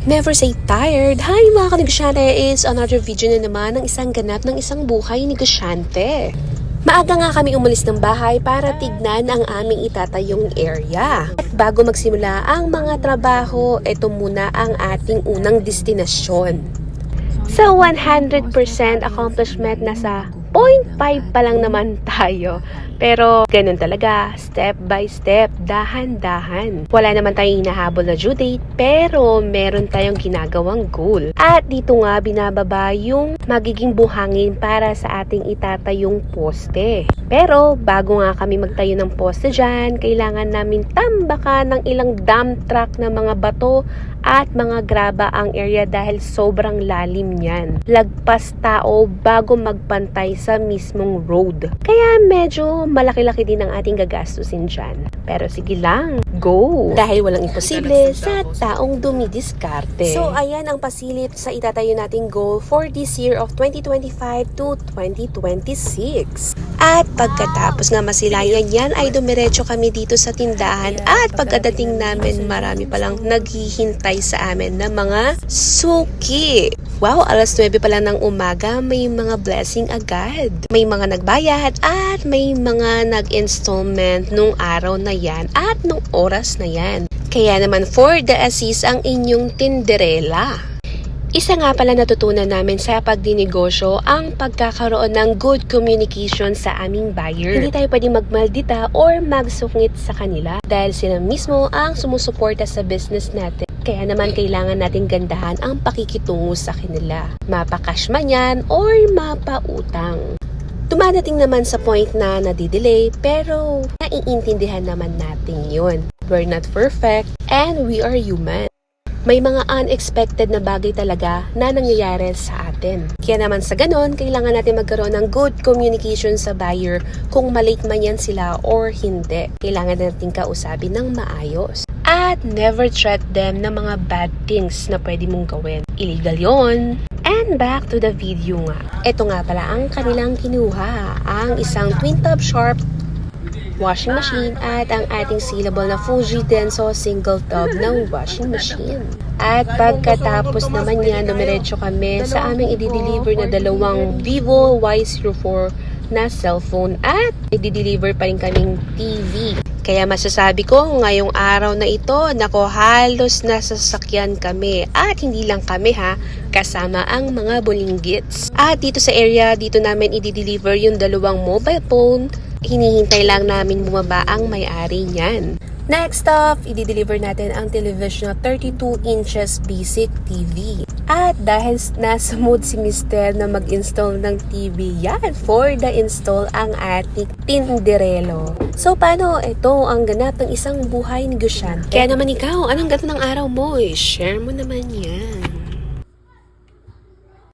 Never say tired. Hi mga kanegosyante, is another video na naman ng isang ganap ng isang buhay negosyante. Maaga nga kami umalis ng bahay para tignan ang aming itatayong area. At bago magsimula ang mga trabaho, ito muna ang ating unang destinasyon. Sa 100% accomplishment, nasa 0.5 pa lang naman tayo. Pero ganun talaga, step by step, dahan-dahan. Wala naman tayong hinahabol na due date, pero meron tayong ginagawang goal. At dito nga binababa yung magiging buhangin para sa ating itatayong poste. Pero bago nga kami magtayo ng poste dyan, kailangan namin tambakan ng ilang dump truck na mga bato at mga graba ang area dahil sobrang lalim niyan. Lagpas tao bago magpantay sa mismong road. Kaya medyo malaki-laki din ang ating gagastusin dyan. Pero sige lang, go! Dahil walang imposible sa taong dumidiskarte. So ayan ang pasilip sa itatayo nating goal for this year of 2025 to 2026. At pagkatapos nga masilayan yan ay dumiretso kami dito sa tindahan at pagkadating namin marami palang naghihintay sa amin na mga suki. Wow, alas 9 pa lang ng umaga, may mga blessing agad. May mga nagbayad at may mga nag-installment nung araw na yan at nung oras na yan. Kaya naman for the assist ang inyong tinderella. Isa nga pala natutunan namin sa pagdinegosyo ang pagkakaroon ng good communication sa aming buyer. Hindi tayo pwedeng magmaldita or magsungit sa kanila dahil sila mismo ang sumusuporta sa business natin. Kaya naman kailangan natin gandahan ang pakikitungo sa kanila. Mapa-cash man yan or mapa-utang. Dumadating naman sa point na nadidelay pero naiintindihan naman natin yun. We're not perfect and we are human. May mga unexpected na bagay talaga na nangyayari sa atin. Kaya naman sa ganon, kailangan natin magkaroon ng good communication sa buyer kung malate man yan sila or hindi. Kailangan natin kausapin ng maayos. At never threat them ng mga bad things na pwede mong gawin. Illegal yon. And back to the video nga. Ito nga pala ang kanilang kinuha. Ang isang twin tub sharp washing machine at ang ating sealable na Fuji Denso single tub na washing machine. At pagkatapos naman yan, dumiretso kami sa aming i-deliver na dalawang Vivo Y04 na cellphone at i-deliver pa rin kaming TV. Kaya masasabi ko ngayong araw na ito, nako halos nasasakyan kami at hindi lang kami ha, kasama ang mga bulinggits. At dito sa area, dito namin i-deliver yung dalawang mobile phone. Hinihintay lang namin bumaba ang may-ari niyan. Next up, i-deliver natin ang television na 32 inches basic TV. At dahil nasa mood si Mr. na mag-install ng TV, yan, for the install ang ating tinderelo. So, paano? Ito ang ganap ng isang buhay negosyante. Kaya naman ikaw, anong ganda ng araw mo? I-share mo naman yan.